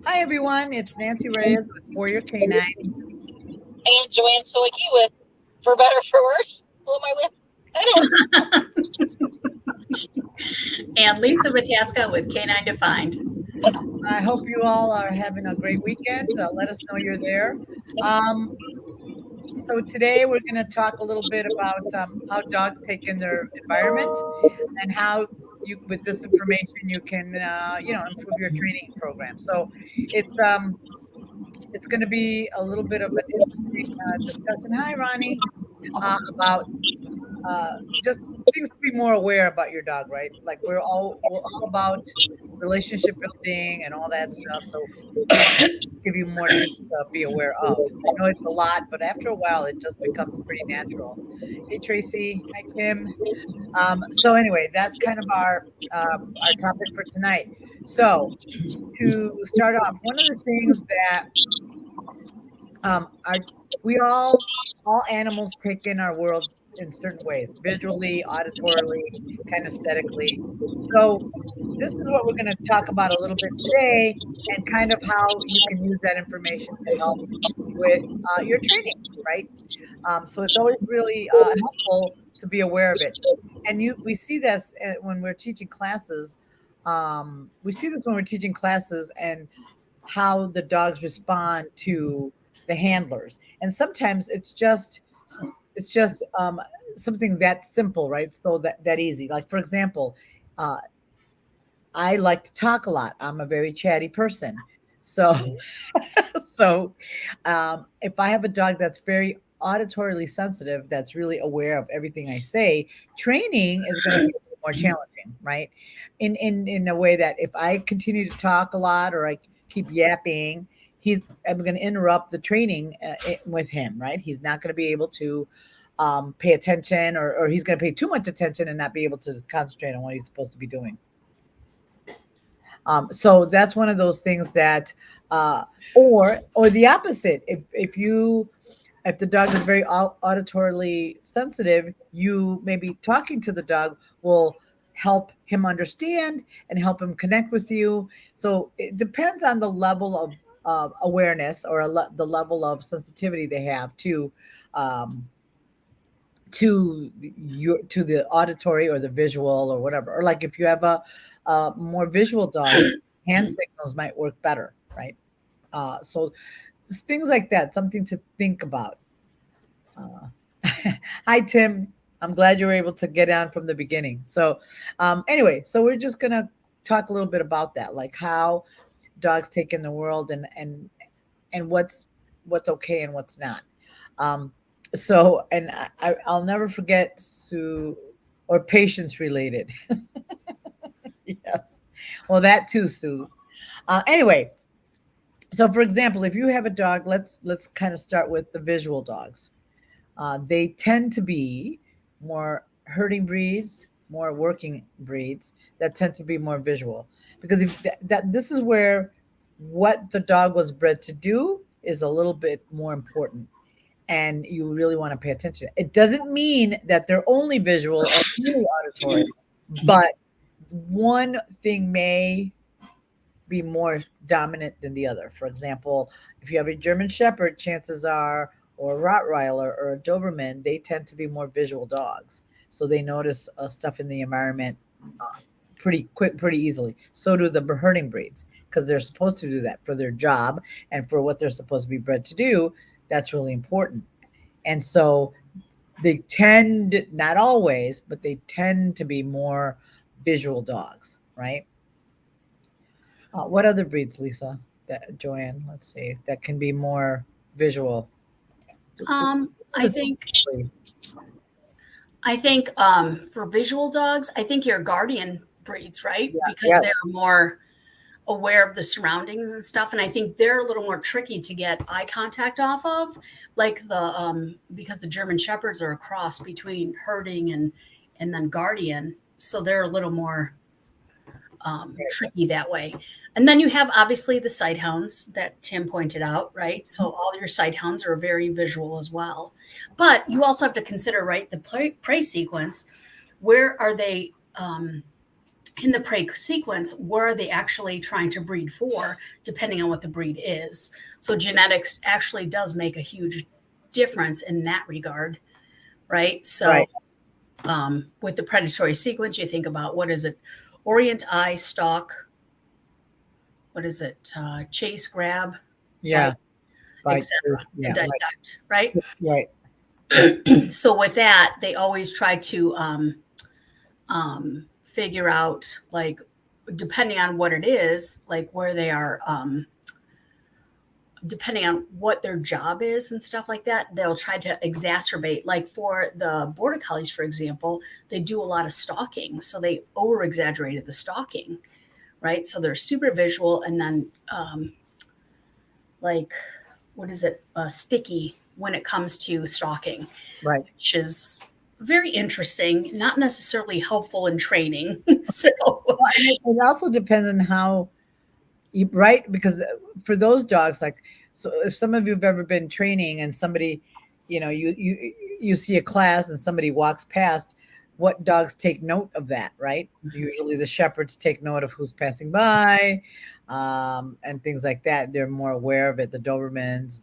Hi, everyone. It's Nancy Reyes with Warrior Canine. And Joanne Soike with For Better for Worse. Who am I with? I don't. And Lisa Wataska with Canine Defined. I hope you all are having a great weekend. Let us know you're there. Um, so, today we're going to talk a little bit about how dogs take in their environment and how you, with this information, you can, improve your training program. So, it's um, it's going to be a little bit of an interesting discussion. Hi, Ronnie, about uh, just things to be more aware about your dog, right? Like we're all about relationship building and all that stuff. So we want to give you more things to be aware of. I know it's a lot, but after a while, it just becomes pretty natural. Hey, Tracy. Hi, Kim. So anyway, that's kind of our topic for tonight. So to start off, one of the things that our we all animals take in our world in certain ways, visually, auditorily, kinesthetically. So this is what we're going to talk about a little bit today, and kind of how you can use that information to help with your training, right? So it's always really helpful to be aware of it. And we see this when we're teaching classes. We see this when we're teaching classes and how the dogs respond to the handlers. And sometimes it's just something that simple, right? So that easy. Like for example, uh, I like to talk a lot. I'm a very chatty person. So if I have a dog that's very auditorily sensitive, that's really aware of everything I say, training is going to be a little more challenging, right? In a way that if I continue to talk a lot or I keep yapping, I'm going to interrupt the training with him, right? He's not going to be able to pay attention, or he's going to pay too much attention and not be able to concentrate on what he's supposed to be doing. So that's one of those things that, uh, or the opposite. If the dog is very auditorily sensitive, you maybe talking to the dog will help him understand and help him connect with you. So it depends on the level of awareness or the level of sensitivity they have um, to the auditory or the visual or whatever. Or like if you have a more visual dog, hand signals might work better, right? So just things like that, something to think about. Uh, Hi, Tim. I'm glad you were able to get on from the beginning. So, anyway, so we're just gonna talk a little bit about that, like how dogs take in the world and what's okay and what's not. Um, and I'll never forget Sue or patience related. Yes. Well, that too, Sue. Anyway, so for example, if you have a dog, let's kind of start with the visual dogs. They tend to be more herding breeds, more working breeds that tend to be more visual, because if that this is where what the dog was bred to do is a little bit more important, and you really want to pay attention. It doesn't mean that they're only visual or only auditory, but one thing may be more dominant than the other. For example, if you have a German Shepherd, chances are, or a Rottweiler or a Doberman, they tend to be more visual dogs. So they notice stuff in the environment pretty quick, pretty easily. So do the herding breeds, because they're supposed to do that for their job and for what they're supposed to be bred to do. That's really important. And so they tend, not always, but they tend to be more visual dogs, right? What other breeds, Lisa? That Joanne, let's see, that can be more visual. I think for visual dogs, I think your guardian breeds, right? Yeah. Because they're Yes. more aware of the surroundings and stuff, and I think they're a little more tricky to get eye contact off of, like because the German shepherds are a cross between herding and then guardian, so they're a little more tricky that way. And then you have obviously the sight hounds that Tim pointed out, right? So all your sight hounds are very visual as well. But you also have to consider, right, the prey sequence. Where are they? in the prey sequence, where are they actually trying to breed for, depending on what the breed is. So genetics actually does make a huge difference in that regard, right? So Right. with the predatory sequence, you think about, what is it? Orient, eye, stalk. What is it? Chase, grab, Yeah. Bite, etc. yeah, And dissect, right? right. So with that, they always try to figure out, like, depending on what it is, like where they are, depending on what their job is and stuff like that, they'll try to exacerbate. Like for the border collies, for example, they do a lot of stalking, so they over exaggerated the stalking, right? So they're super visual, and then like, what is it? Sticky when it comes to stalking, Right. which is very interesting, not necessarily helpful in training. So Well, and it also depends on how you, right? Because for those dogs, like, so if some of you have ever been training and somebody, you see a class and somebody walks past, what dogs take note of that, right? Usually the shepherds take note of who's passing by, and things like that. They're more aware of it. The Dobermans,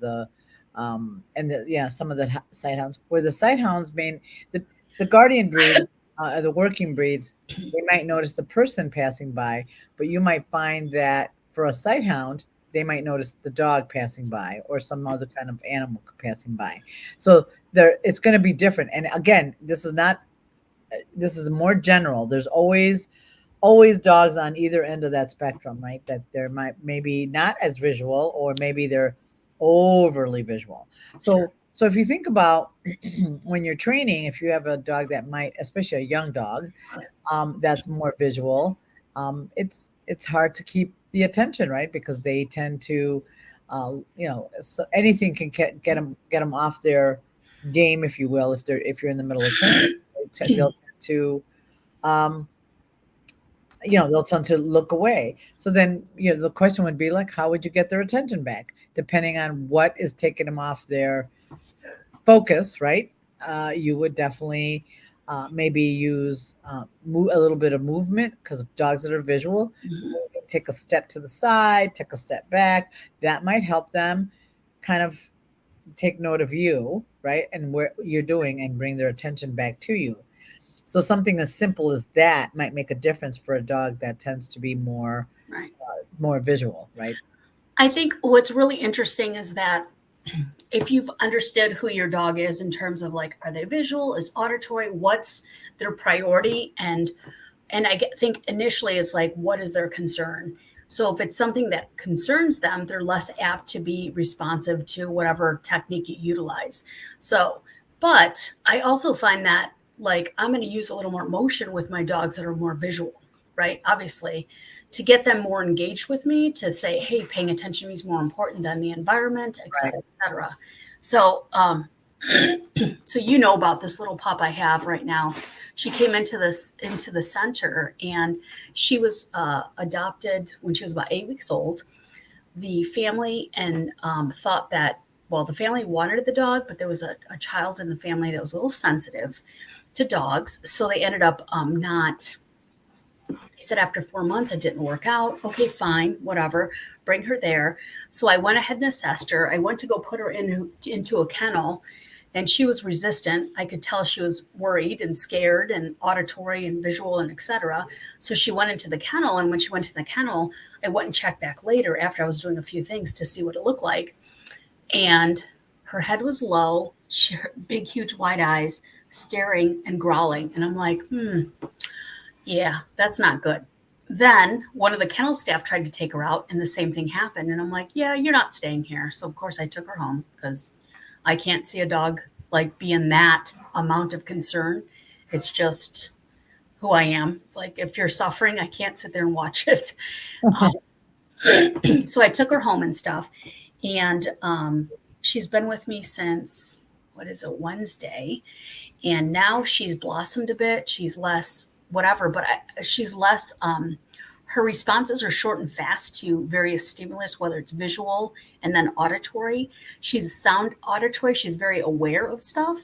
some of the sighthounds. Where the sighthounds the guardian breed, the working breeds, they might notice the person passing by, but you might find that for a sighthound, they might notice the dog passing by or some other kind of animal passing by. So it's going to be different. And again, this is more general. There's always dogs on either end of that spectrum, right? That they're maybe not as visual, or maybe they're overly visual. So if you think about when you're training, if you have a dog that might, especially a young dog, that's more visual, it's hard to keep the attention, right? Because they tend to, so anything can get them off their game, if you will, if you're in the middle of training. They'll tend to, um, they'll tend to look away. So then, the question would be like, how would you get their attention back? Depending on what is taking them off their focus, right? You would definitely maybe use a little bit of movement, because dogs that are visual, take a step to the side, take a step back. That might help them kind of take note of you, right? And what you're doing, and bring their attention back to you. So something as simple as that might make a difference for a dog that tends to be more right. More visual, right? I think what's really interesting is that if you've understood who your dog is in terms of, like, are they visual, is auditory, what's their priority, and think initially it's like, what is their concern? So if it's something that concerns them, they're less apt to be responsive to whatever technique you utilize. So, but I also find that, like, I'm going to use a little more motion with my dogs that are more visual, right? Obviously, to get them more engaged with me, to say, hey, paying attention to me is more important than the environment, et cetera, et cetera. So, so about this little pup I have right now. She came into the center, and she was adopted when she was about 8 weeks old. The family thought that, well, the family wanted the dog, but there was a child in the family that was a little sensitive to dogs, so they ended up not. They said after 4 months it didn't work out. Okay, fine, whatever. Bring her there. So I went ahead and assessed her. I went to go put her into a kennel, and she was resistant. I could tell she was worried and scared, and auditory and visual and etc. So she went into the kennel, and when she went to the kennel, I went and checked back later after I was doing a few things to see what it looked like. And her head was low, big, huge, wide eyes, staring and growling. And I'm like, yeah, that's not good. Then one of the kennel staff tried to take her out, and the same thing happened. And I'm like, yeah, you're not staying here. So of course I took her home, because I can't see a dog like being that amount of concern. It's just who I am. It's like, if you're suffering, I can't sit there and watch it. So I took her home and stuff. And she's been with me since, Wednesday. And now she's blossomed a bit. She's less whatever, but she's less, her responses are short and fast to various stimulus, whether it's visual and then auditory. She's sound auditory. She's very aware of stuff,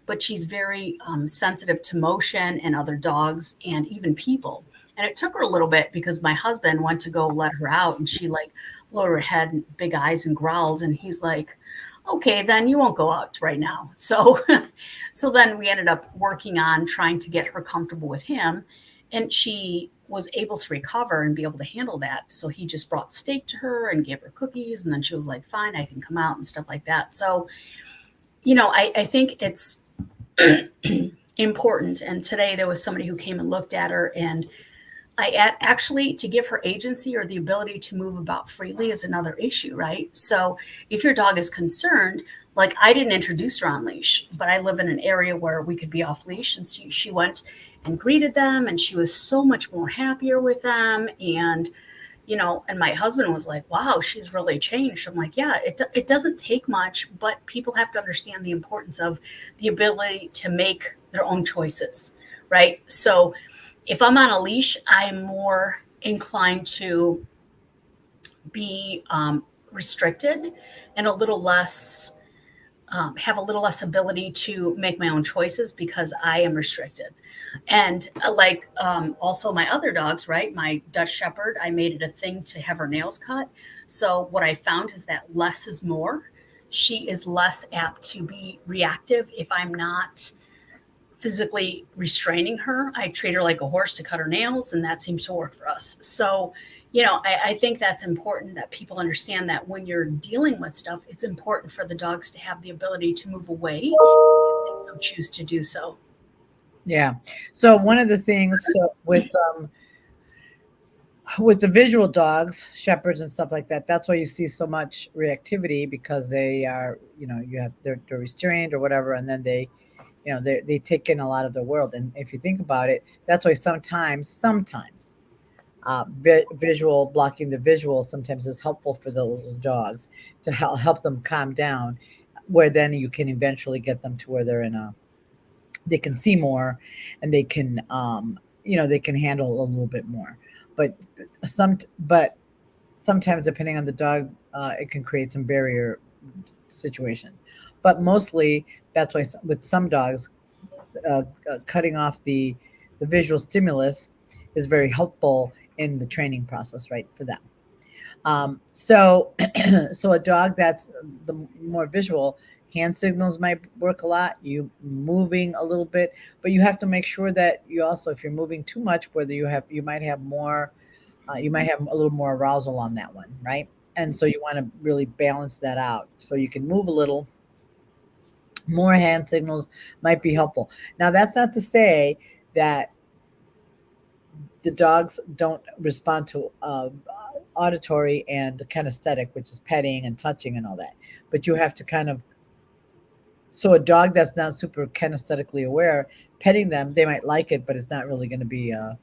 but she's very sensitive to motion and other dogs and even people. And it took her a little bit because my husband went to go let her out and she like lowered her head and big eyes and growled. And he's like, okay, then you won't go out right now. So, so then we ended up working on trying to get her comfortable with him. And she was able to recover and be able to handle that. So he just brought steak to her and gave her cookies. And then she was like, fine, I can come out and stuff like that. So, you know, I think it's important. And today there was somebody who came and looked at her, and actually to give her agency or the ability to move about freely is another issue, right? So if your dog is concerned, like I didn't introduce her on leash, but I live in an area where we could be off leash. And so she went and greeted them, and she was so much more happier with them. And, you know, and my husband was like, wow, she's really changed. I'm like, yeah, it doesn't take much, but people have to understand the importance of the ability to make their own choices, right? So if I'm on a leash, I'm more inclined to be restricted and a little less, have a little less ability to make my own choices because I am restricted. And also my other dogs, right? My Dutch Shepherd, I made it a thing to have her nails cut. So what I found is that less is more. She is less apt to be reactive if I'm not physically restraining her. I treat her like a horse to cut her nails, and that seems to work for us. So, you know, I think that's important that people understand that when you're dealing with stuff, it's important for the dogs to have the ability to move away if they so choose to do so. Yeah. So one of the things with the visual dogs, shepherds and stuff like that, that's why you see so much reactivity, because they are, you know, they're restrained or whatever, and then they, you know, they take in a lot of the world. And if you think about it, that's why sometimes visual blocking the visual sometimes is helpful for those dogs to help them calm down, where then you can eventually get them to where they can see more, and they can you know, they can handle a little bit more. But sometimes depending on the dog, it can create some barrier situation. But mostly that's why with some dogs, cutting off the visual stimulus is very helpful in the training process, right, for them. So so a dog that's the more visual, hand signals might work a lot, you moving a little bit, but you have to make sure that you also, if you're moving too much, whether you might have more, you might have a little more arousal on that one, right? And so you want to really balance that out. So you can move a little more. Hand signals might be helpful. Now, that's not to say that the dogs don't respond to auditory and kinesthetic, which is petting and touching and all that. But you have to kind of, so a dog that's not super kinesthetically aware, petting them, they might like it, but it's not really going to be a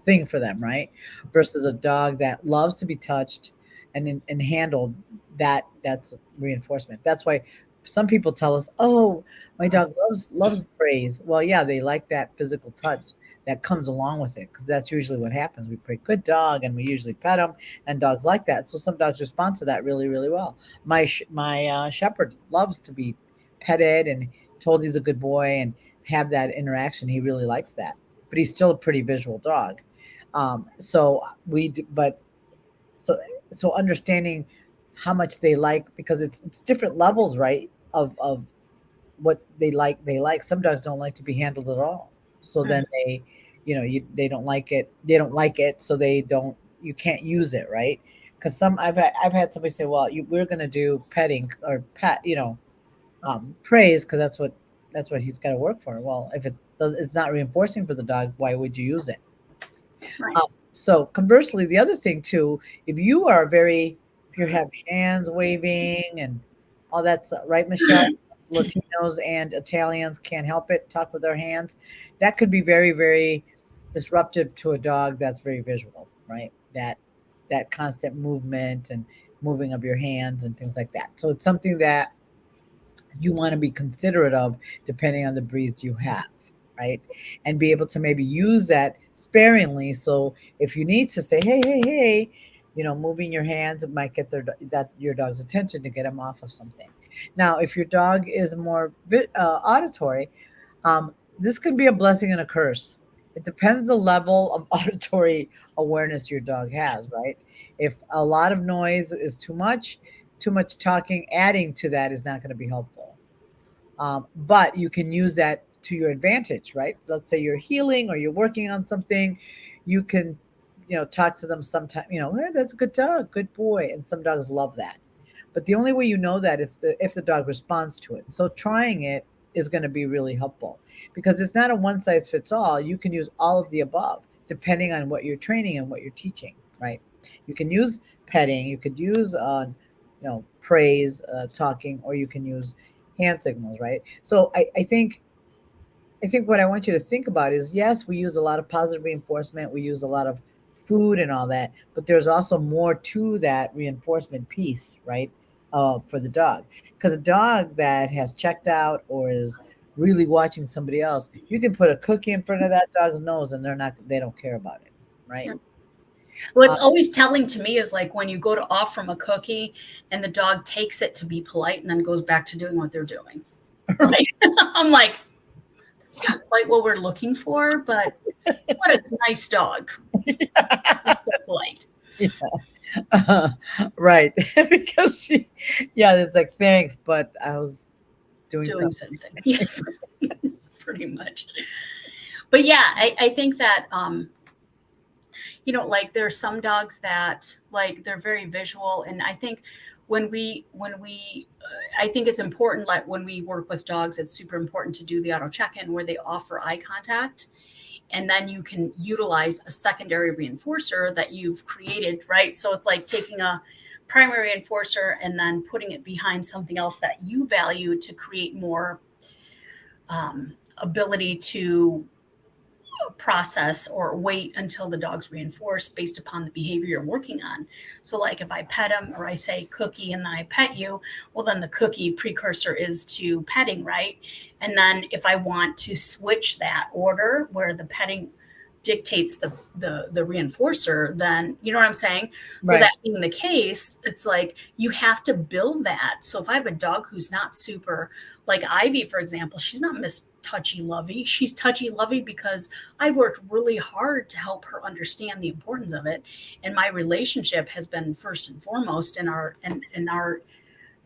thing for them, right? Versus a dog that loves to be touched and handled, that's reinforcement. That's why some people tell us, oh, my dog loves praise. Well, yeah, they like that physical touch that comes along with it, because that's usually what happens. We pray good dog, and we usually pet them, and dogs like that. So some dogs respond to that really, really well. My shepherd loves to be petted and told he's a good boy and have that interaction. He really likes that, but he's still a pretty visual dog. So understanding how much they like, because it's different levels, right, of what they like. Some dogs don't like to be handled at all, so then they, you know, they don't like it, so you can't use it, right? Because I've had somebody say, well, we're going to do petting or pet, you know, praise, because that's what he's got to work for. Well, if it's not reinforcing for the dog, why would you use it? Right. So conversely, the other thing too, if you have hands waving and all that's right, Michelle. Latinos and Italians can't help it, talk with their hands. That could be very, very disruptive to a dog that's very visual, right? That constant movement and moving of your hands and things like that. So it's something that you want to be considerate of depending on the breeds you have, right? And be able to maybe use that sparingly. So if you need to say, hey, you know, moving your hands, it might get your dog's attention to get them off of something. Now, if your dog is more auditory, this can be a blessing and a curse. It depends the level of auditory awareness your dog has, right? If a lot of noise is too much talking, adding to that is not going to be helpful. But you can use that to your advantage, right? Let's say you're healing or you're working on something, you can, talk to them sometime. Hey, that's a good dog, good boy, and some dogs love that. But the only way you know that if the dog responds to it. So trying it is going to be really helpful because it's not a one size fits all. You can use all of the above depending on what you're training and what you're teaching, right? You can use petting, you could use praise, talking, or you can use hand signals, right? So I think what I want you to think about is yes, we use a lot of positive reinforcement, we use a lot of food and all that, but there's also more to that reinforcement piece, right? For the dog, because a dog that has checked out or is really watching somebody else, you can put a cookie in front of that dog's nose and they don't care about it, right? What's always telling to me is like when you go to offer them a cookie and the dog takes it to be polite and then goes back to doing what they're doing. Right? I'm like, that's not quite what we're looking for, but what a nice dog. It's so polite. Yeah. Right. Because it's like, thanks, but I was doing something. Yes, pretty much. But yeah, I think that, like there's some dogs that like they're very visual. And I think when we I think it's important, like when we work with dogs, it's super important to do the auto check-in where they offer eye contact. And then you can utilize a secondary reinforcer that you've created, right? So it's like taking a primary reinforcer and then putting it behind something else that you value to create more ability to process or wait until the dog's reinforced based upon the behavior you're working on. So like if I pet him or I say cookie and then I pet you, well, then the cookie precursor is to petting, right? And then if I want to switch that order where the petting dictates the reinforcer, then you know what I'm saying? So Right. that being the case, it's like you have to build that. So if I have a dog who's not super, like Ivy, for example, she's not Miss Touchy Lovey. She's touchy lovey because I've worked really hard to help her understand the importance of it. And my relationship has been first and foremost in our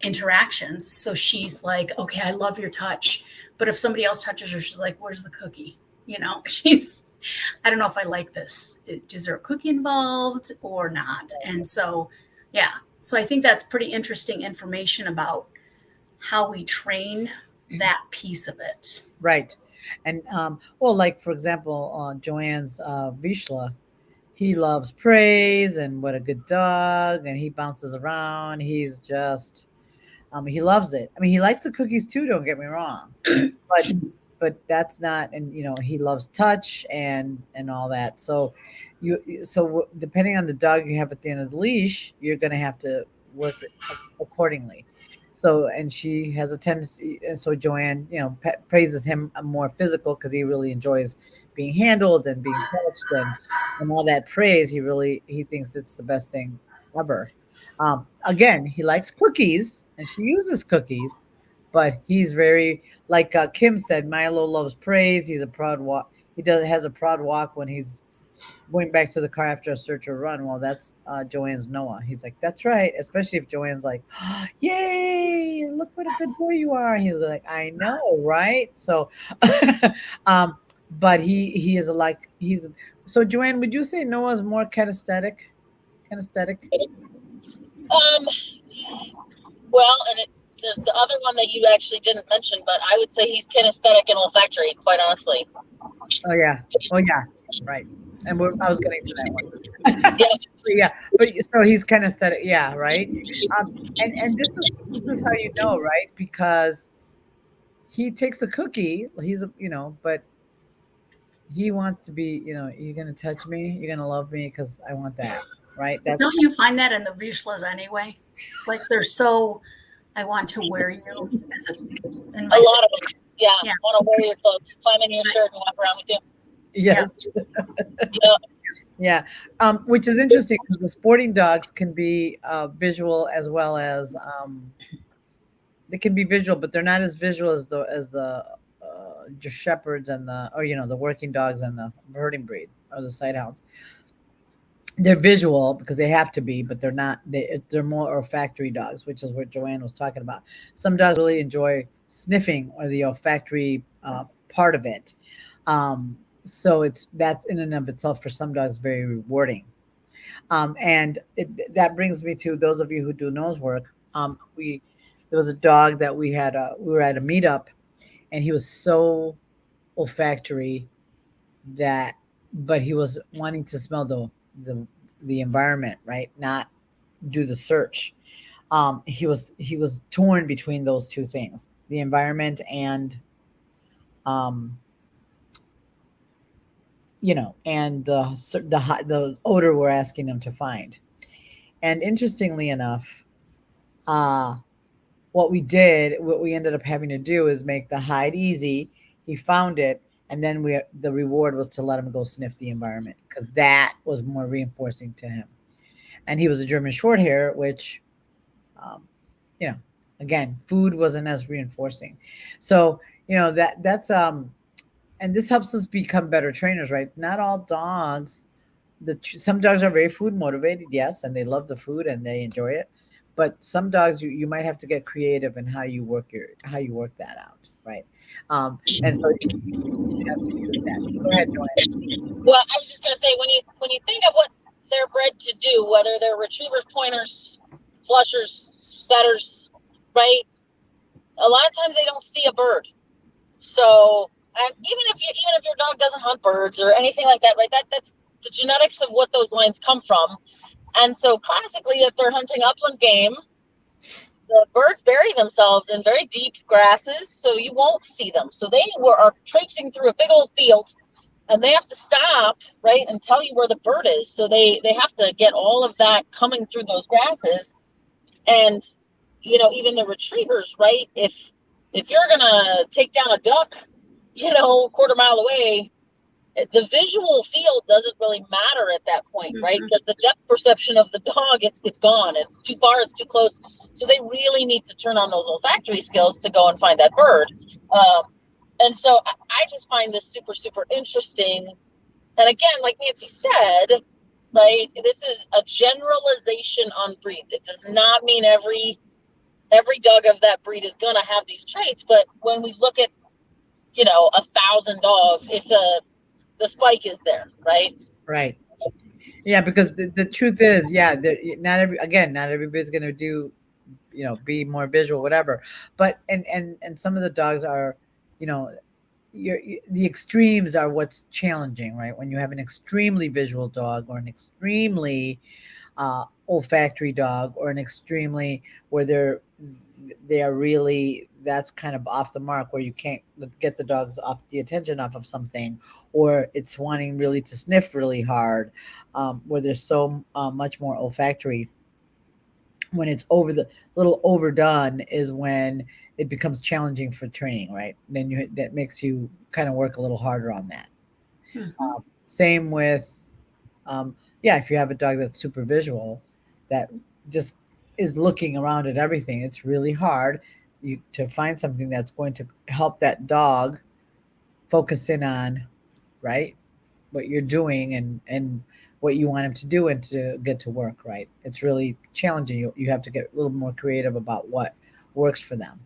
interactions. So she's like, okay, I love your touch. But if somebody else touches her, she's like, where's the cookie? She's, I don't know if I like this. Is there a cookie involved or not? And so, yeah. So I think that's pretty interesting information about how we train that piece of it. Right. And like for example, Joanne's Vishla, he loves praise and what a good dog, and he bounces around. He's just he loves it. I mean, he likes the cookies too, don't get me wrong. But that's not, and he loves touch and all that. So depending on the dog you have at the end of the leash, you're going to have to work it accordingly. So, and she has a tendency, and so Joanne, praises him more physical because he really enjoys being handled and being touched and all that praise. He thinks it's the best thing ever. Again, he likes cookies and she uses cookies, but he's very, like Kim said, Milo loves praise. He's a proud walk. Has a proud walk when he's going back to the car after a search or run. Well, that's Joanne's Noah. He's like, that's right. Especially if Joanne's like, oh, yay, look what a good boy you are. He's like, I know, right? So, but he is so Joanne, would you say Noah's more kinesthetic? Well, and there's the other one that you actually didn't mention, but I would say he's kinesthetic and olfactory, quite honestly. Oh yeah, right. And I was getting to that one. Yeah, but so he's kinesthetic, yeah, right. And this is how you know, right? Because he takes a cookie. But he wants to be. You're gonna touch me. You're gonna love me because I want that, right? Don't you find that in the Vishlas anyway? Like they're so. I want to wear you. A lot of them. Yeah. Want to wear your clothes, climb in your shirt and walk around with you. Yes. Yeah. Which is interesting because the sporting dogs can be visual as well as they can be visual, but they're not as visual as the just shepherds and the working dogs and the herding breed or the sight hounds. They're visual because they have to be, but they're not. They're more olfactory dogs, which is what Joanne was talking about. Some dogs really enjoy sniffing or the olfactory part of it. So that's in and of itself for some dogs very rewarding. That brings me to those of you who do nose work. There was a dog that we were at a meetup, and he was so olfactory but he was wanting to smell the environment, right? Not do the search. He was torn between those two things, the environment and and the odor we're asking him to find. And interestingly enough, what we ended up having to do is make the hide easy. He found it, and then the reward was to let him go sniff the environment because that was more reinforcing to him. And he was a German Shorthair, which, again, food wasn't as reinforcing. So that's and this helps us become better trainers, right? Not all dogs. Some dogs are very food motivated, yes, and they love the food and they enjoy it. But some dogs, you might have to get creative in how you work that out, right? And so you have to do that. Go ahead, Joanne. Well, I was just going to say, when you think of what they're bred to do, whether they're retrievers, pointers, flushers, setters, right? A lot of times they don't see a bird. So, and even if your dog doesn't hunt birds or anything like that, right? That's the genetics of what those lines come from. And so classically, if they're hunting upland game, the birds bury themselves in very deep grasses, so you won't see them. So they are traipsing through a big old field, and they have to stop, right, and tell you where the bird is. So they have to get all of that coming through those grasses. And, even the retrievers, right, if you're going to take down a duck, quarter mile away, the visual field doesn't really matter at that point, right? Because the depth perception of the dog, it's gone. It's too far, it's too close. So they really need to turn on those olfactory skills to go and find that bird. And so I just find this super, super interesting. And again, like Nancy said, right, this is a generalization on breeds. It does not mean every dog of that breed is going to have these traits. But when we look at, 1,000 dogs, the spike is there, right? Right. Yeah, because the truth is, not everybody's going to do, be more visual, whatever. But and some of the dogs are, the extremes are what's challenging, right? When you have an extremely visual dog or an extremely olfactory dog or an extremely where they are really, that's kind of off the mark where you can't get the dogs off the attention off of something, or it's wanting really to sniff really hard, where there's so much more olfactory. When it's little overdone is when it becomes challenging for training, right? Then that makes you kind of work a little harder on that. Same with, if you have a dog that's super visual, that just is looking around at everything, it's really hard to find something that's going to help that dog focus in on, right, what you're doing and what you want him to do and to get to work, right? It's really challenging. You have to get a little more creative about what works for them.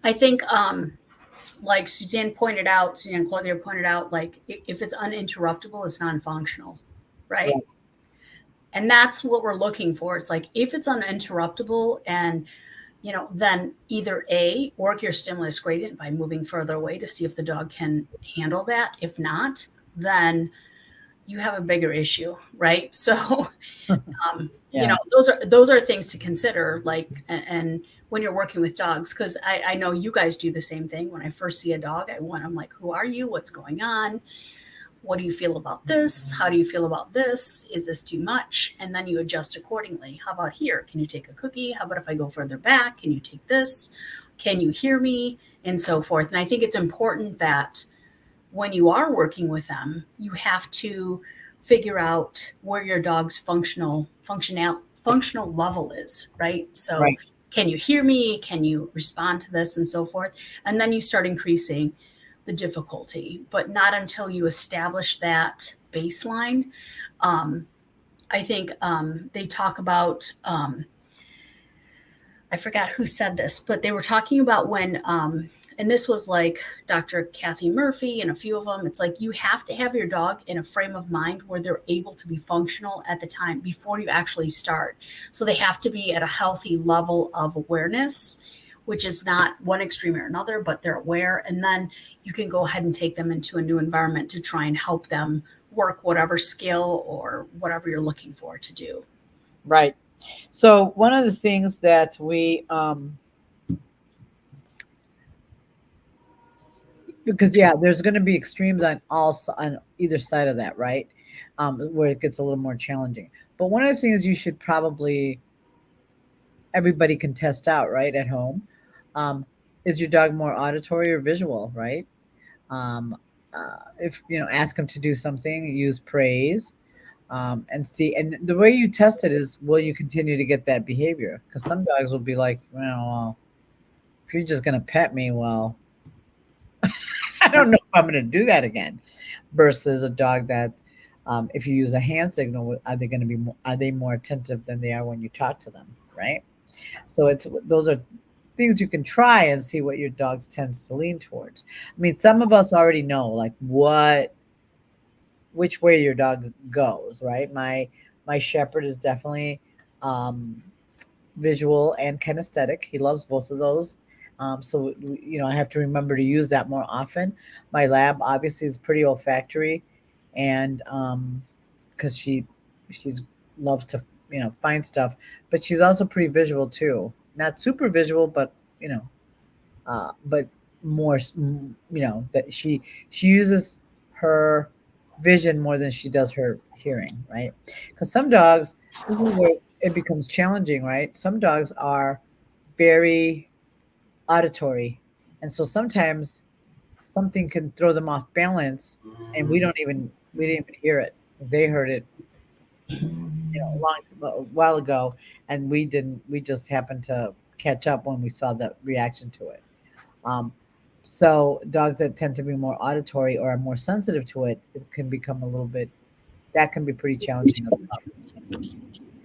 I think, like Suzanne Clothier pointed out, like if it's uninterruptible, it's non-functional, right? And that's what we're looking for. It's like if it's uninterruptible and then either A, work your stimulus gradient by moving further away to see if the dog can handle that. If not, then you have a bigger issue, right? So, those are things to consider, like, and when you're working with dogs, because I know you guys do the same thing. When I first see a dog, I'm like, who are you? What's going on? What do you feel about this? How do you feel about this? Is this too much? And then you adjust accordingly. How about here? Can you take a cookie? How about if I go further back? Can you take this? Can you hear me? And so forth. And I think it's important that when you are working with them, you have to figure out where your dog's functional level is, right? So Can you hear me? Can you respond to this and so forth? And then you start increasing the difficulty, but not until you establish that baseline. I think they talk about, I forgot who said this, but they were talking about when, and this was like Dr. Kathy Murphy and a few of them. It's like you have to have your dog in a frame of mind where they're able to be functional at the time before you actually start. So they have to be at a healthy level of awareness, which is not one extreme or another, but they're aware. And then you can go ahead and take them into a new environment to try and help them work whatever skill or whatever you're looking for to do. Right. So one of the things that we, because yeah, there's going to be extremes on on either side of that, right? Where it gets a little more challenging. But one of the things you should probably, everybody can test out, right, at home, is your dog more auditory or visual, right? Um, if ask him to do something, use praise, and see. And the way you test it is, will you continue to get that behavior? Because some dogs will be like, well, if you're just going to pet me, well, I don't know if I'm going to do that again. Versus a dog that, if you use a hand signal, are they going to be are they more attentive than they are when you talk to them, right? So those are things you can try and see what your dog tends to lean towards. I mean, some of us already know like which way your dog goes, right? My shepherd is definitely visual and kinesthetic. He loves both of those. So I have to remember to use that more often. My lab obviously is pretty olfactory, and because she's loves to find stuff, but she's also pretty visual too. Not super visual, but but more that she uses her vision more than she does her hearing, right? Because some dogs, this is where it becomes challenging, right? Some dogs are very auditory, and so sometimes something can throw them off balance, and we didn't even hear it. They heard it a while ago, and we didn't. We just happened to catch up when we saw the reaction to it. So dogs that tend to be more auditory or are more sensitive to it, it can become a little bit. That can be pretty challenging.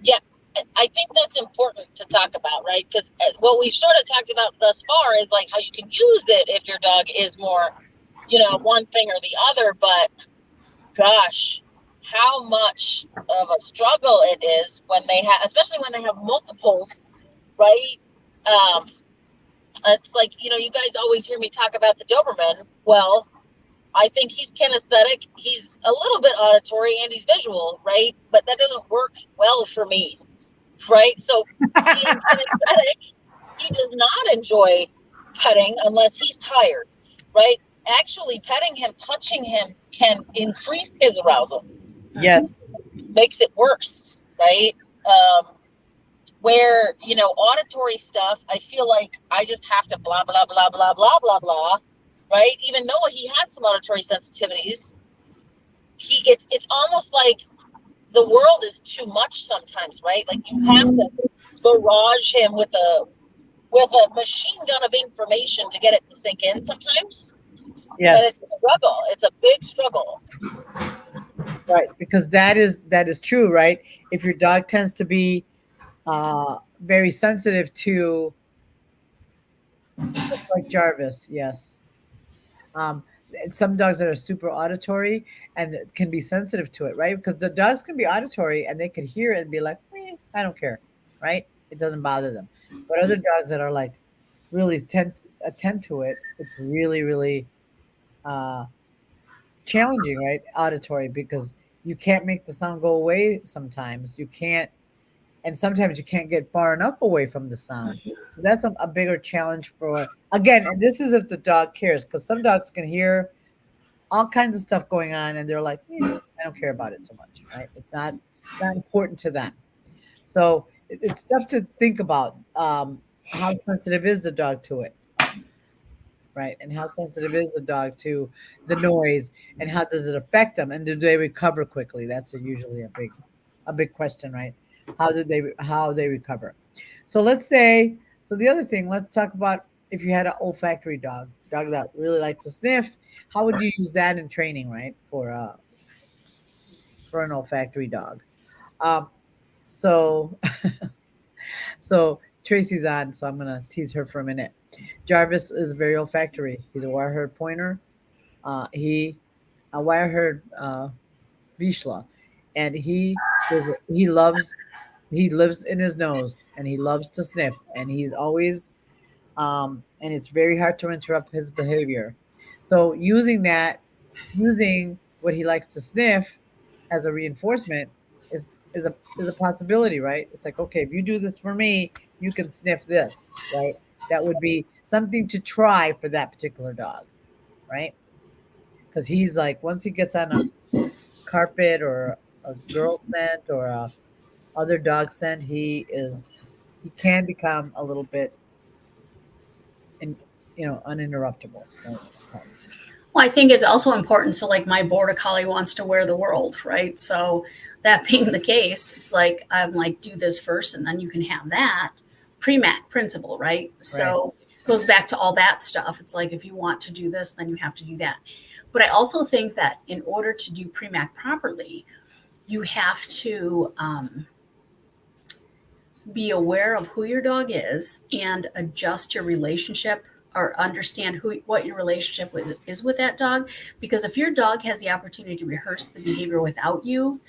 Yeah, I think that's important to talk about, right? Because what we've sort of talked about thus far is like how you can use it if your dog is more, one thing or the other. But gosh, how much of a struggle it is when they have, especially when they have multiples, right? It's like, you guys always hear me talk about the Doberman. Well, I think he's kinesthetic, he's a little bit auditory, and he's visual, right? But that doesn't work well for me, right? So being kinesthetic, he does not enjoy petting unless he's tired, right? Actually, petting him, touching him can increase his arousal. Yes. Makes it worse, right? Where, auditory stuff, I feel like I just have to blah, blah, blah, blah, blah, blah, blah, right? Even though he has some auditory sensitivities, it's almost like the world is too much sometimes, right? Like you have to barrage him with a machine gun of information to get it to sink in sometimes. Yes. And it's a struggle. It's a big struggle. Right, because that is true, right? If your dog tends to be very sensitive to, like Jarvis, yes. Some dogs that are super auditory and can be sensitive to it, right? Because the dogs can be auditory and they could hear it and be like, I don't care, right? It doesn't bother them. But other dogs that are like really attend to it, it's really, really challenging, right? Auditory, because you can't make the sound go away sometimes. You can't, and sometimes you can't get far enough away from the sound. So that's a bigger challenge for, again, and this is if the dog cares, because some dogs can hear all kinds of stuff going on and they're like, I don't care about it so much, right? It's not important to them. So it's tough to think about how sensitive is the dog to it, right? And how sensitive is the dog to the noise, and how does it affect them, and do they recover quickly? That's usually a big question, right? How they recover. So let's say, the other thing, let's talk about if you had an olfactory dog. dog that really likes to sniff, how would you use that in training, right? For an olfactory dog. Um, so so Tracy's on, so I'm gonna tease her for a minute. Jarvis is very olfactory. He's a wire herd pointer. He a wire herd Vizsla, and he loves he lives in his nose and he loves to sniff and he's always and it's very hard to interrupt his behavior. So using what he likes to sniff as a reinforcement is is a possibility, right? It's like, okay, if you do this for me, you can sniff this, right? That would be something to try for that particular dog, right? Because he's like, once he gets on a carpet or a girl scent or a other dog scent, he can become a little bit and uninterruptible. Right? Well, I think it's also important. So, like, my border collie wants to wear the world, right? So, that being the case, it's like, I'm like, do this first and then you can have that. Premac principle, right? So, it goes back to all that stuff. It's like, if you want to do this, then you have to do that. But I also think that in order to do Premac properly, you have to be aware of who your dog is and adjust your relationship or understand what your relationship is with that dog. Because if your dog has the opportunity to rehearse the behavior without you,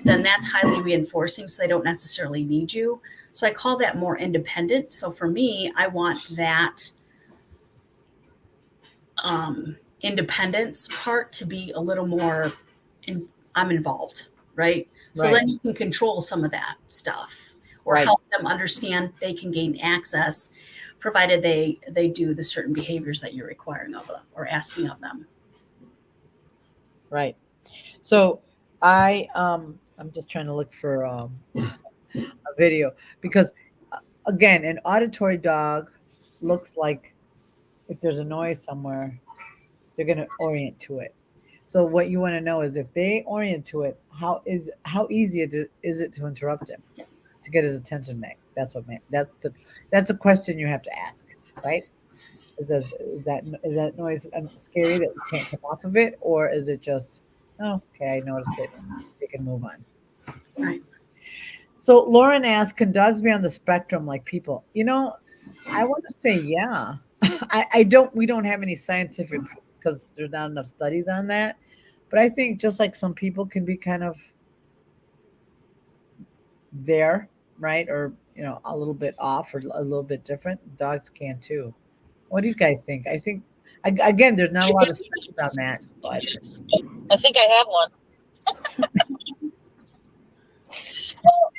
then that's highly reinforcing. So they don't necessarily need you. So I call that more independent. So for me, I want that independence part to be a little more I'm involved, right? So then you can control some of that stuff or help them understand they can gain access provided they do the certain behaviors that you're requiring of them or asking of them. Right. So I'm just trying to look for a video because again, an auditory dog looks like if there's a noise somewhere, they're going to orient to it. So what you want to know is if they orient to it, how easy is it to interrupt him, to get his attention back? That's a question you have to ask, right? Is that noise scary that you can't come off of it, or is it just, oh, okay, I noticed it, they can move on. Right. So Lauren asked, can dogs be on the spectrum like people? I want to say yeah. We don't have any scientific proof because there's not enough studies on that. But I think just like some people can be kind of there, right? Or, a little bit off or a little bit different. Dogs can too. What do you guys think? I think, again, there's not a lot of studies on that. But I think I have one. Well,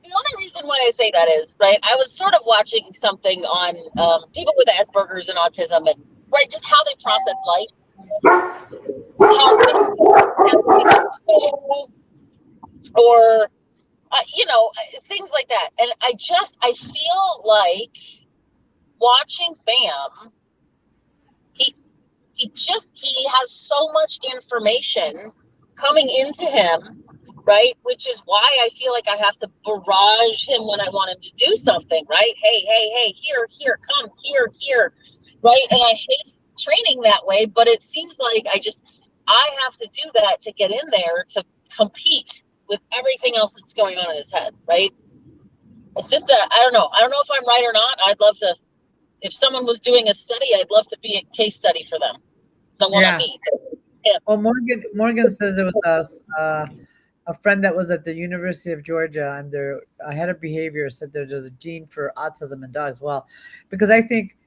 the only reason why I say that is, right, I was sort of watching something on people with Asperger's and autism and, right, just how they process life. How or, things like that. And I feel like watching Bam, he has so much information coming into him, right? Which is why I feel like I have to barrage him when I want him to do something, right? Hey, here, come, here, right? And I hate training that way, but it seems like I have to do that to get in there to compete with everything else that's going on in his head, right? It's just I don't know if I'm right or not. I'd love to, if someone was doing a study, I'd love to be a case study for them. The one I mean. Yeah. Well, Morgan says it was a friend that was at the University of Georgia, and their head of behavior said there's a gene for autism in dogs. Well, because I think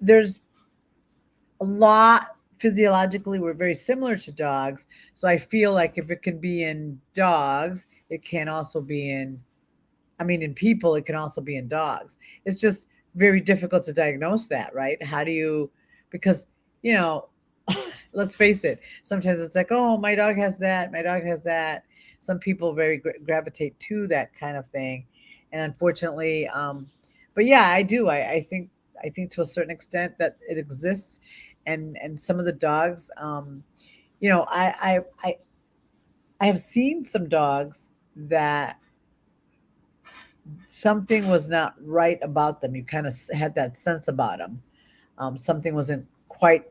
there's a lot physiologically we're very similar to dogs, so I feel like if it can be in dogs, it can also be in people, it can also be in dogs. It's just very difficult to diagnose that, right? How do you, because let's face it, sometimes it's like, oh, my dog has that. Some people very gravitate to that kind of thing, and unfortunately, but yeah, I do. I think to a certain extent that it exists, and some of the dogs, I have seen some dogs that something was not right about them. You kind of had that sense about them. Something wasn't quite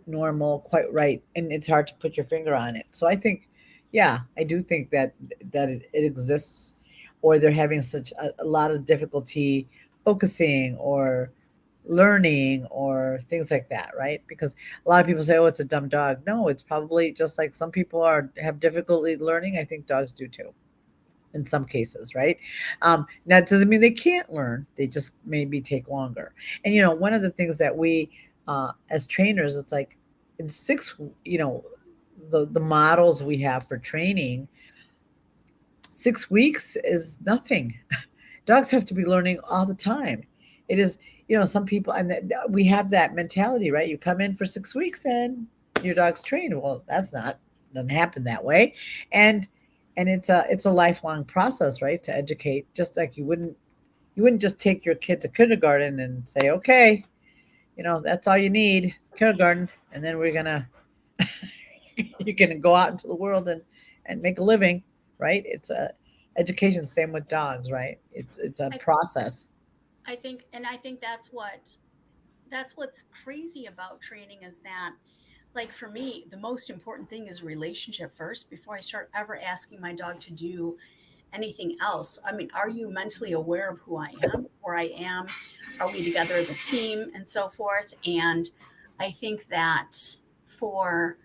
normal, quite right, and it's hard to put your finger on it. So I think, yeah, I do think that it exists, or they're having such a lot of difficulty focusing or learning or things like that, right? Because a lot of people say, "Oh, it's a dumb dog." No, it's probably just like some people are have difficulty learning. I think dogs do too in some cases, right? That doesn't mean they can't learn. They just maybe take longer. And one of the things that we, as trainers, it's like in six, the models we have for training, 6 weeks is nothing. Dogs have to be learning all the time. It is, some people, and we have that mentality, right? You come in for 6 weeks and your dog's trained. Well, doesn't happen that way. And it's a lifelong process, right? To educate, just like you wouldn't just take your kid to kindergarten and say, okay, that's all you need, kindergarten, and then we're gonna you're gonna go out into the world and make a living, right? It's a education. Same with dogs, right? It's a I, process. I think that's what's crazy about training is that, like for me, the most important thing is relationship first before I start ever asking my dog to do anything else. I mean, are you mentally aware of who I am, where I am? Are we together as a team and so forth? And I think that for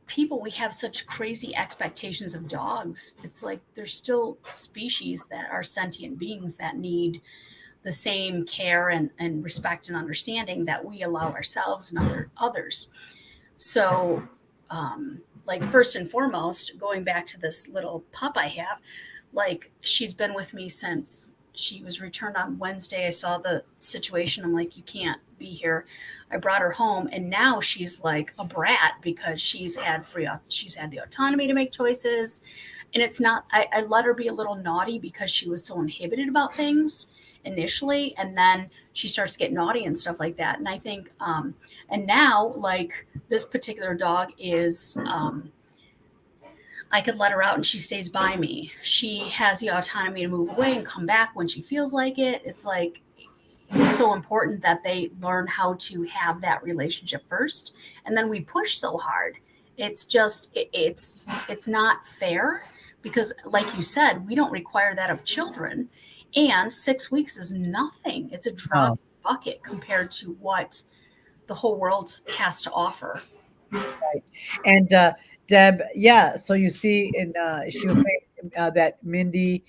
people, we have such crazy expectations of dogs. It's like there's still species that are sentient beings that need the same care and respect and understanding that we allow ourselves and others. So, like first and foremost, going back to this little pup I have, like she's been with me since she was returned on Wednesday. I saw the situation. I'm like, you can't be here. I brought her home, and now she's like a brat because she's had the autonomy to make choices, and it's not. I let her be a little naughty because she was so inhibited about things initially, and then she starts to get naughty and stuff like that. And I think, and now like this particular dog is. I could let her out and she stays by me. She has the autonomy to move away and come back when she feels like it. It's like, it's so important that they learn how to have that relationship first. And then we push so hard. It's just, it's not fair because like you said, we don't require that of children. And 6 weeks is nothing. It's a drop in the bucket compared to what the whole world has to offer. Right. And Deb, yeah. So you see, she was saying that Mindy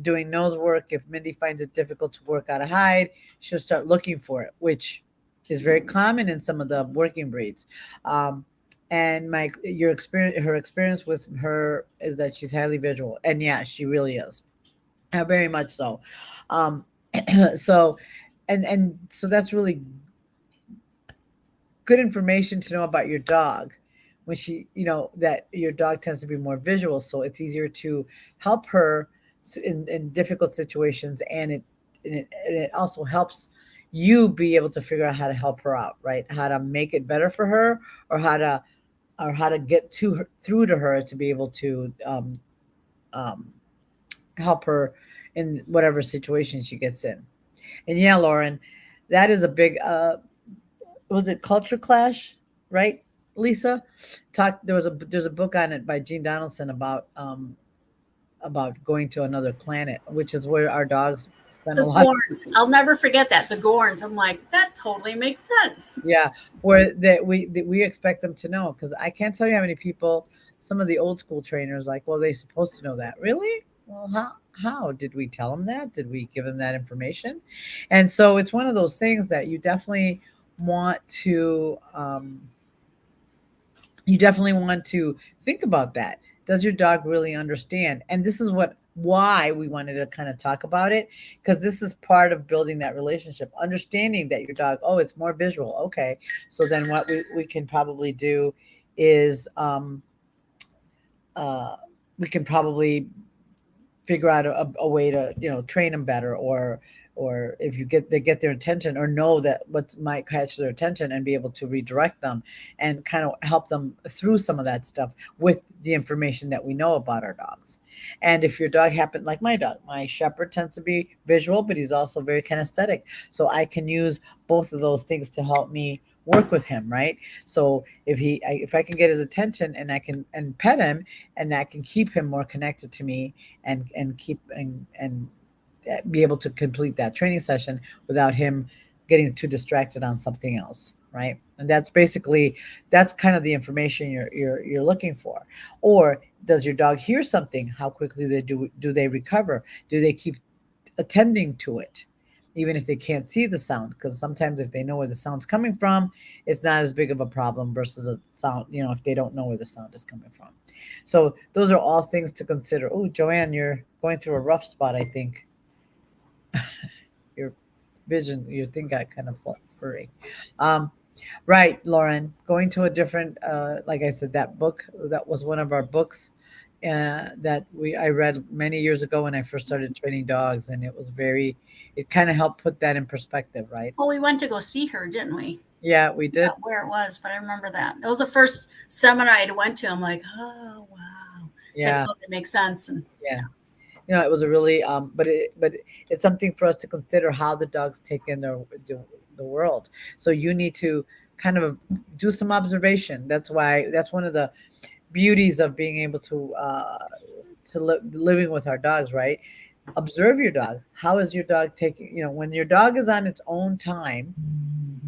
doing nose work. If Mindy finds it difficult to work out a hide, she'll start looking for it, which is very common in some of the working breeds. And her experience with her is that she's highly visual, and yeah, she really is, very much so. Um, so, and so that's really good information to know about your dog when that your dog tends to be more visual, so it's easier to help her in difficult situations, and it also helps you be able to figure out how to help her out, right? How to make it better for her, or how to get through to her to be able to um, help her in whatever situation she gets in. And yeah, Lauren, that is a big was it Culture Clash, right? Lisa there's a book on it by Gene Donaldson about going to another planet, which is where our dogs spend The a lot of Gorns. I'll never forget that. The Gorns. I'm like, that totally makes sense. yeah, where that we expect them to know, because I can't tell you how many people, some of the old school trainers, like, well, they're supposed to know that. Really? Well, how did we tell them that? Did we give them that information? And so it's one of those things that want to you definitely want to think about that. Does your dog really understand? And this is why we wanted to kind of talk about it, because this is part of building that relationship, understanding that your dog, oh, it's more visual. Okay. So then what we can probably do is we can probably figure out a way to train them better, or if they get their attention, or know that what might catch their attention, and be able to redirect them and kind of help them through some of that stuff with the information that we know about our dogs. And if your dog happened, like my shepherd tends to be visual, but he's also very kinesthetic, so I can use both of those things to help me work with him, right? So if I can get his attention and I can and pet him and that can keep him more connected to me and keep and be able to complete that training session without him getting too distracted on something else, right? And that's kind of the information you're looking for. Or does your dog hear something? How quickly do they recover? Do they keep attending to it even if they can't see the sound? Because sometimes if they know where the sound's coming from, it's not as big of a problem versus a sound, if they don't know where the sound is coming from. So those are all things to consider. Oh, Joanne, you're going through a rough spot, I think. Your your thing got kind of blurry. Right, Lauren, going to a different, like I said, that book, that was one of our books that I read many years ago when I first started training dogs, and it kind of helped put that in perspective, right? Well, we went to go see her, didn't we? Yeah, we did. Where it was, but I remember that. It was the first seminar I went to. I'm like, oh wow, Yeah, that totally makes sense. And yeah. It was a really, but it's something for us to consider how the dogs take in the world. So you need to kind of do some observation. That's one of the beauties of being able to living with our dogs, right? Observe your dog. How is your dog taking, when your dog is on its own time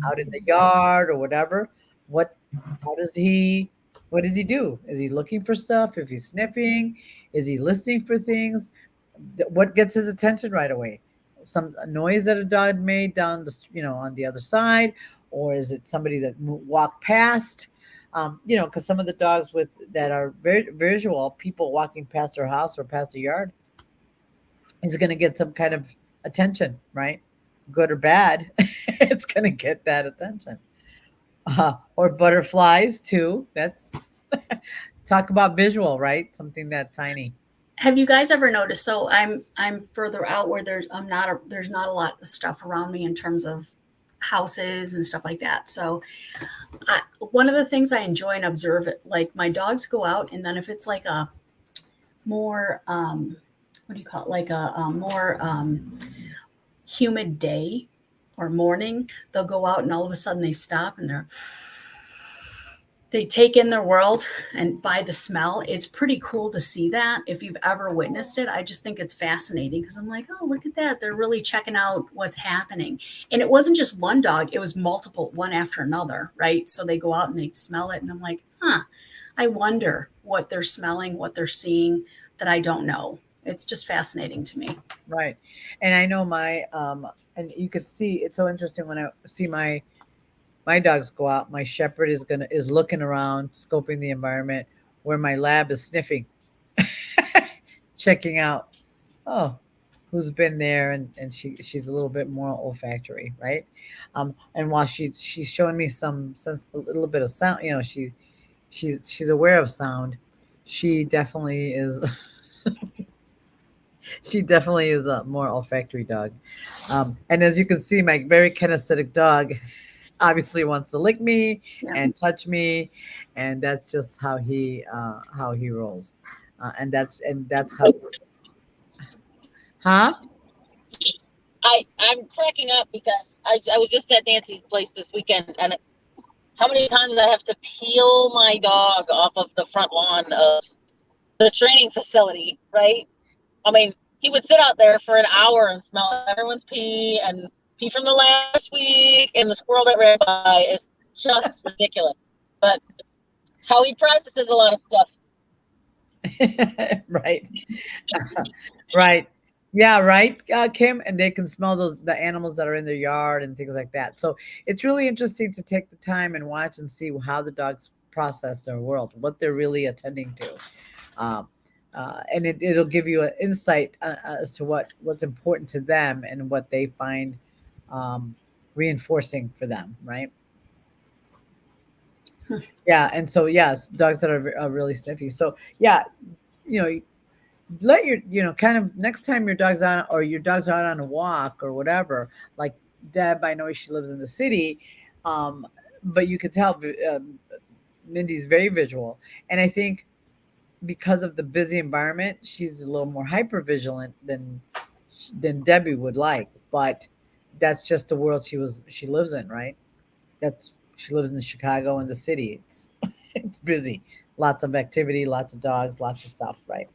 out in the yard or whatever, what how does he what does he do? Is he looking for stuff? If he's sniffing, is he listening for things? What gets his attention right away? Some noise that a dog made down on the other side, or is it somebody that walked past? Because some of the dogs that are very visual, people walking past their house or past the yard, is going to get some kind of attention, right? Good or bad, it's going to get that attention. Or butterflies too. That's talk about visual, right? Something that tiny. have you guys ever noticed? So I'm further out where there's not a lot of stuff around me in terms of houses and stuff like that. So one of the things I enjoy and observe, like my dogs go out, and then if it's like a more what do you call it, like a more humid day or morning, they'll go out and all of a sudden they stop and they take in their world, and by the smell, it's pretty cool to see that. If you've ever witnessed it, I just think it's fascinating because I'm like, oh, look at that. They're really checking out what's happening. And it wasn't just one dog, it was multiple, one after another, right? So they go out and they smell it. And I'm like, I wonder what they're smelling, what they're seeing that I don't know. It's just fascinating to me. Right. And I know and you could see, it's so interesting when I see my dogs go out. My shepherd is looking around, scoping the environment, where my lab is sniffing, checking out, oh, who's been there, and she's a little bit more olfactory, right? And while she's showing me some sense, a little bit of sound, she's aware of sound. She definitely is. She definitely is a more olfactory dog. And as you can see, my very kinesthetic dog obviously wants to lick me and touch me, and that's just how he rolls. And that's how. Huh? I'm cracking up because I was just at Nancy's place this weekend, and how many times I have to peel my dog off of the front lawn of the training facility, right? I mean, he would sit out there for an hour and smell everyone's pee and pee from the last week, and the squirrel that ran by is just ridiculous. But it's how he processes a lot of stuff. Right. Right. Yeah, right, Kim. And they can smell the animals that are in their yard and things like that. So it's really interesting to take the time and watch and see how the dogs process their world, what they're really attending to. And it'll give you an insight as to what's important to them and what they find reinforcing for them, right? Yeah, and so yes, dogs that are really sniffy. So yeah, let your kind of next time your dog's out or your dog's out on a walk or whatever. Like Deb, I know she lives in the city, but you could tell Mindy's very visual, and I think because of the busy environment, she's a little more hyper vigilant than Debbie would like. But that's just the world she lives in, right? she lives in Chicago in the city. It's busy, lots of activity, lots of dogs, lots of stuff, right?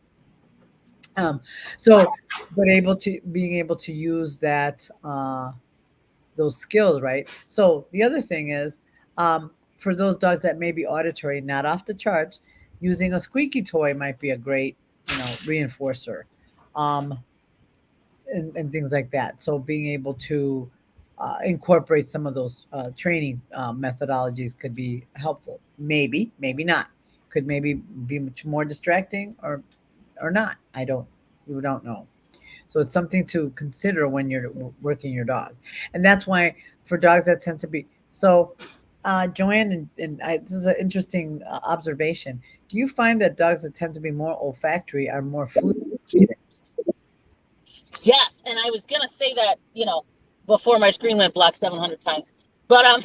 Um, so, but being able to use that those skills, right? So the other thing is, for those dogs that may be auditory, not off the charts, using a squeaky toy might be a great, reinforcer. Um, and things like that. So being able to incorporate some of those training methodologies could be helpful. Maybe, maybe not. Could maybe be much more distracting or not. We don't know. So it's something to consider when you're working your dog, and that's why for dogs that tend to be so. Joanne, this is an interesting observation. Do you find that dogs that tend to be more olfactory are more food? Yes, and I was gonna say that, before my screen went black 700 times. But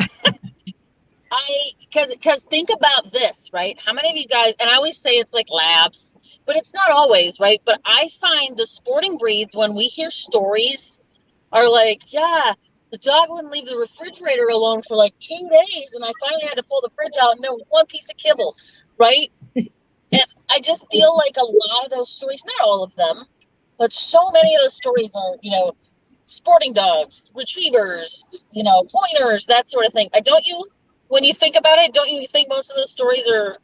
because think about this, right? How many of you guys? And I always say it's like labs, but it's not always, right? But I find the sporting breeds, when we hear stories, are like, yeah, the dog wouldn't leave the refrigerator alone for like 2 days, and I finally had to pull the fridge out, and there was one piece of kibble, right? And I just feel like a lot of those stories, not all of them, but so many of those stories are, sporting dogs, retrievers, pointers, that sort of thing. Don't you, when you think about it, don't you think most of those stories are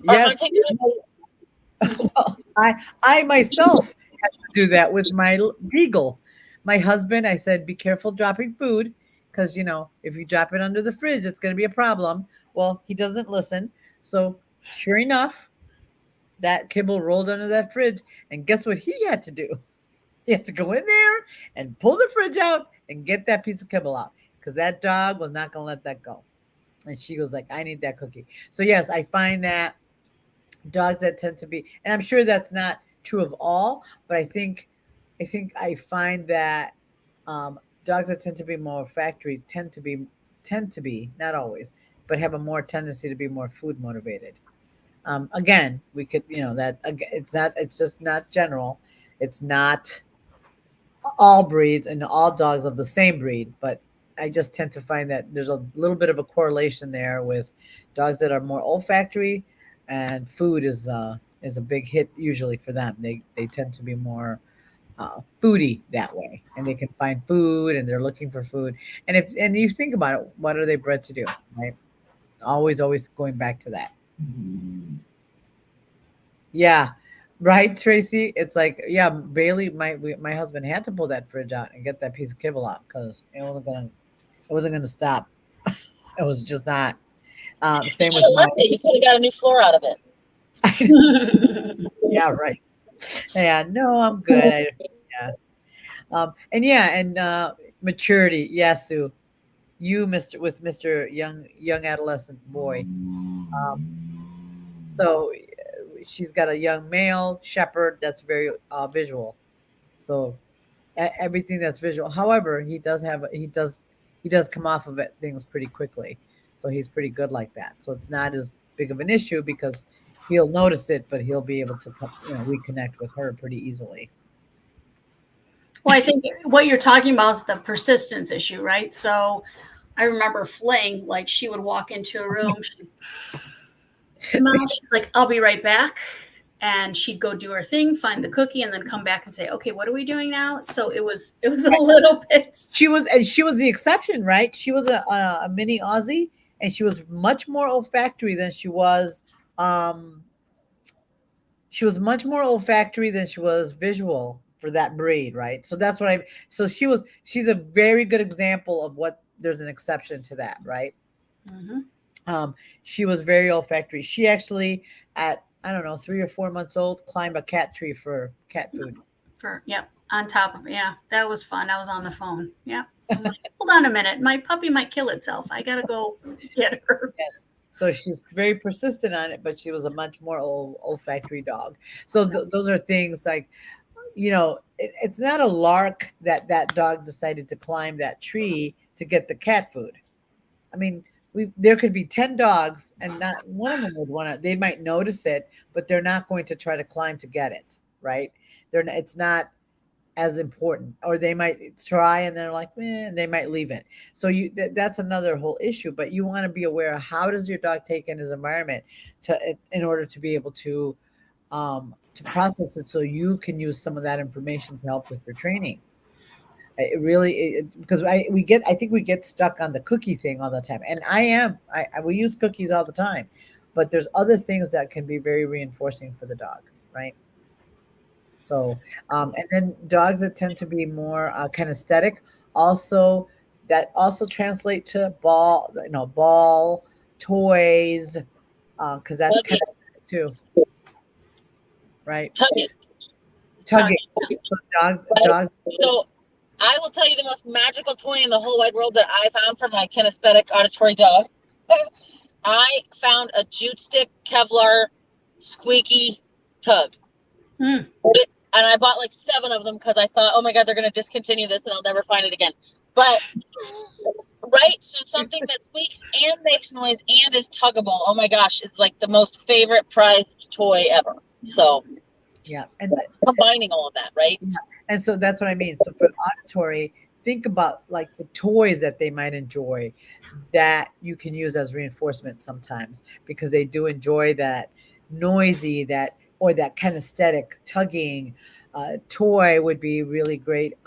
Yes. hunting? Well, I myself had to do that with my beagle. My husband, I said, be careful dropping food because, if you drop it under the fridge, it's going to be a problem. Well, he doesn't listen. So, sure enough, that kibble rolled under that fridge. And guess what he had to do? He had to go in there and pull the fridge out and get that piece of kibble out because that dog was not going to let that go. And she goes like, I need that cookie. So, yes, I find that dogs that tend to be, and I'm sure that's not true of all, but I find that dogs that tend to be more factory tend to be not always, but have a more tendency to be more food motivated. Again, we could, it's just not general. It's not all breeds and all dogs of the same breed, but I just tend to find that there's a little bit of a correlation there with dogs that are more olfactory, and food is a big hit usually for them. They tend to be more foodie that way, and they can find food and they're looking for food. And you think about it, what are they bred to do, right? Always going back to that. Yeah, right, Tracy. It's like, yeah, Bailey, my husband had to pull that fridge out and get that piece of kibble out because it wasn't gonna stop. It was just not. Same with my. You could have got a new floor out of it. Yeah, right. Yeah, no, I'm good. Yeah. And maturity. Yeah, Sue. You, Mr. Young adolescent boy. So she's got a young male shepherd that's very visual. So everything that's visual. However, he does come off of it things pretty quickly. So he's pretty good like that. So it's not as big of an issue because he'll notice it, but he'll be able to reconnect with her pretty easily. Well, I think what you're talking about is the persistence issue, right? So I remember Fling, like she would walk into a room, she'd smell, she's like, I'll be right back. And she'd go do her thing, find the cookie, and then come back and say, okay, what are we doing now? So it was a little bit. She was the exception, right? She was a mini Aussie, and she was much more olfactory than she was. She was much more olfactory than she was visual for that breed, right? So that's what so she's a very good example of what there's an exception to that, right? Mm-hmm. She was very olfactory. She actually, at, I don't know, 3 or 4 months old, climbed a cat tree for cat food. On top of it. Yeah, that was fun. I was on the phone. Yeah. Like, hold on a minute. My puppy might kill itself. I got to go get her. Yes. So she's very persistent on it, but she was a much more olfactory dog. So those are things like, it's not a lark that dog decided to climb that tree to get the cat food. I mean, there could be 10 dogs and not one of them would want to, they might notice it, but they're not going to try to climb to get it, right? It's not as important, or they might try and they're like, and they might leave it. So that's another whole issue. But you want to be aware of how does your dog take in his environment in order to be able to process it, so you can use some of that information to help with your training. It really, because I think we get stuck on the cookie thing all the time, and we use cookies all the time, but there's other things that can be very reinforcing for the dog, right? So, and then dogs that tend to be more kinesthetic, also that also translate to ball toys, because that's Tugging. kinesthetic too, right? Tugging. Tugging. So dogs. So I will tell you the most magical toy in the whole wide world that I found for my kinesthetic auditory dog. I found a jute stick Kevlar squeaky tug. Mm. And I bought like 7 of them because I thought, oh my God, they're going to discontinue this and I'll never find it again. But, right? So something that squeaks and makes noise and is tuggable. Oh my gosh, it's like the most favorite prized toy ever. So, Yeah. And combining all of that, right? Yeah. And so that's what I mean. So for auditory, think about like the toys that they might enjoy that you can use as reinforcement sometimes, because they do enjoy that noisy, or that kinesthetic tugging toy would be really great.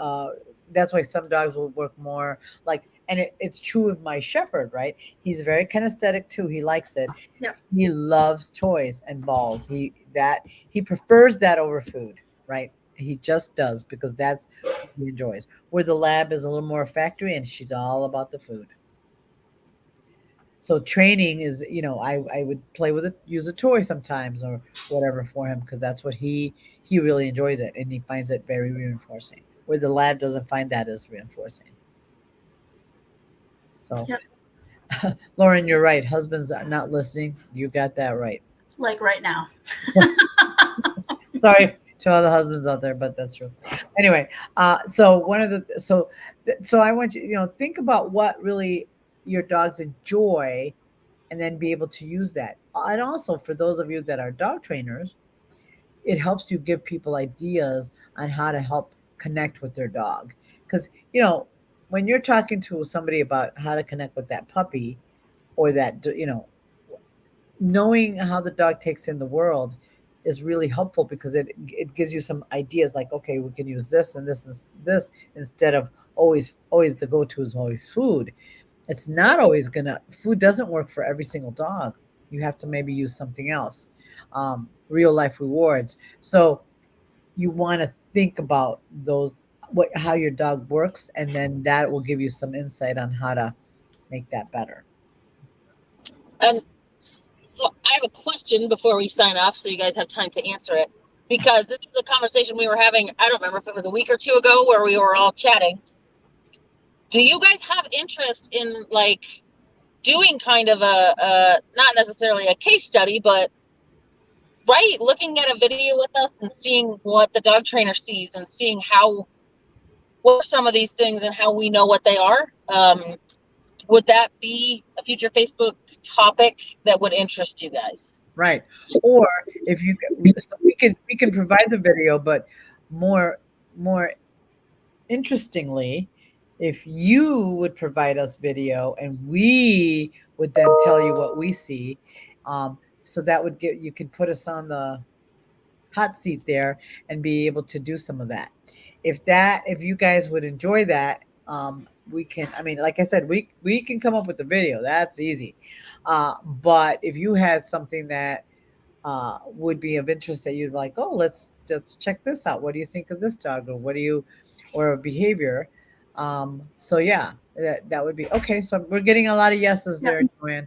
That's why some dogs will work more like, and it's true of my shepherd, right? He's very kinesthetic too. He likes it. Yeah. He loves toys and balls. He prefers that over food, right? He just does, because that's what he enjoys. Where the lab is a little more factory, and she's all about the food. So training is, I would play with it, use a toy sometimes or whatever for him, because that's what he really enjoys it, and he finds it very reinforcing. Where the lab doesn't find that as reinforcing. So, Yep. Lauren, you're right. Husbands are not listening. You got that right. Like right now. Sorry to all the husbands out there, but that's true. Anyway, so I want you, think about what really your dogs enjoy, and then be able to use that. And also for those of you that are dog trainers, it helps you give people ideas on how to help connect with their dog. Because, when you're talking to somebody about how to connect with that puppy, or that, knowing how the dog takes in the world is really helpful, because it gives you some ideas like, okay, we can use this and this and this, instead of always the go-to is always food. It's not always food doesn't work for every single dog. You have to maybe use something else. Real life rewards. So you want to think about how your dog works, and then that will give you some insight on how to make that better. And so I have a question before we sign off, so you guys have time to answer it, because this was a conversation we were having. I don't remember if it was a week or 2 ago, where we were all chatting. Do you guys have interest in like doing kind of a not necessarily a case study, but right, looking at a video with us and seeing what the dog trainer sees, and seeing what some of these things and how we know what they are? Would that be a future Facebook topic that would interest you guys? Right. Or if we can provide the video, but more interestingly, if you would provide us video, and we would then tell you what we see, so that would you could put us on the hot seat there and be able to do some of that. If you guys would enjoy that, we can, like I said, we can come up with the video. That's easy. But if you had something that would be of interest, that you'd like, oh, let's check this out. What do you think of this dog? Or a behavior? So yeah, that would be okay. So we're getting a lot of yeses there, Joanne.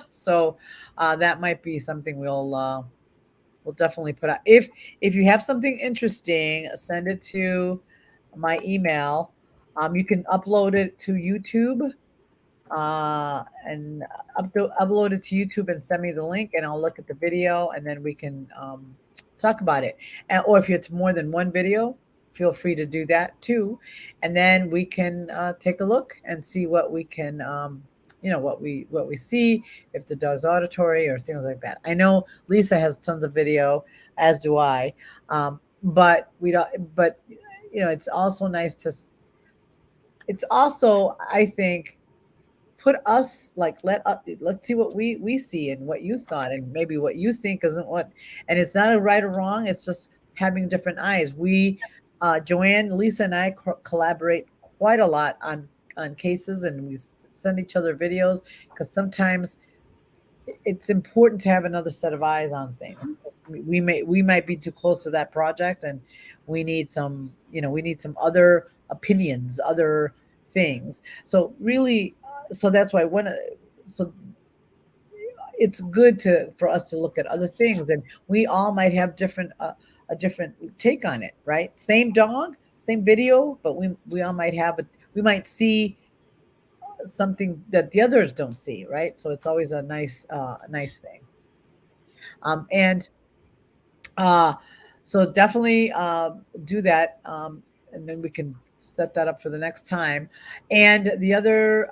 So that might be something we'll definitely put out. If you have something interesting, send it to my email. You can upload it to YouTube, and upload it to YouTube and send me the link, and I'll look at the video, and then we can talk about it. Or if it's more than one video, feel free to do that too, and then we can take a look and see what we can what we see, if the dog's auditory or things like that. I know Lisa has tons of video, as do I, but we don't. But it's also nice to, it's also, I think, put us like, let's see what we see and what you thought and maybe what you think isn't what, and it's not a right or wrong, it's just having different eyes. We Joanne, Lisa, and I collaborate quite a lot on cases, and we send each other videos because sometimes it's important to have another set of eyes on things. We might be too close to that project, and we need some, we need some other opinions, other things. So really, so that's why so it's good for us to look at other things, and we all might have different a different take on it, right? Same dog, same video, but we all might have we might see something that the others don't see, right? So it's always a nice thing. And so definitely do that, and then we can set that up for the next time. And the other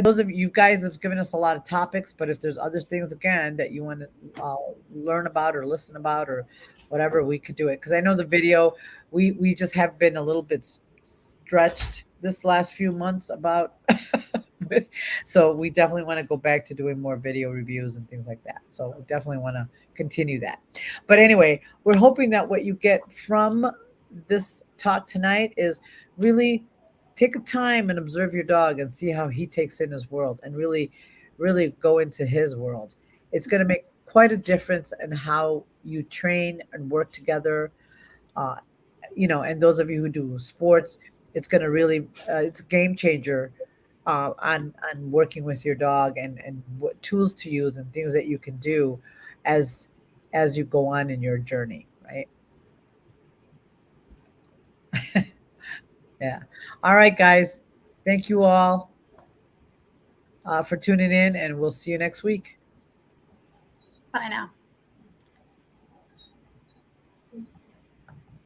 those of you guys have given us a lot of topics, but if there's other things again that you want to learn about or listen about or whatever, we could do it. Because I know the video, we just have been a little bit stretched this last few months about. So we definitely want to go back to doing more video reviews and things like that. So we definitely want to continue that. But anyway, we're hoping that what you get from this talk tonight is really take a time and observe your dog and see how he takes in his world and really, really go into his world. It's going to make quite a difference in how you train and work together. And those of you who do sports, it's going to really, it's a game changer on working with your dog and what tools to use and things that you can do as you go on in your journey, right? Yeah. All right, guys. Thank you all for tuning in, and we'll see you next week. Bye now.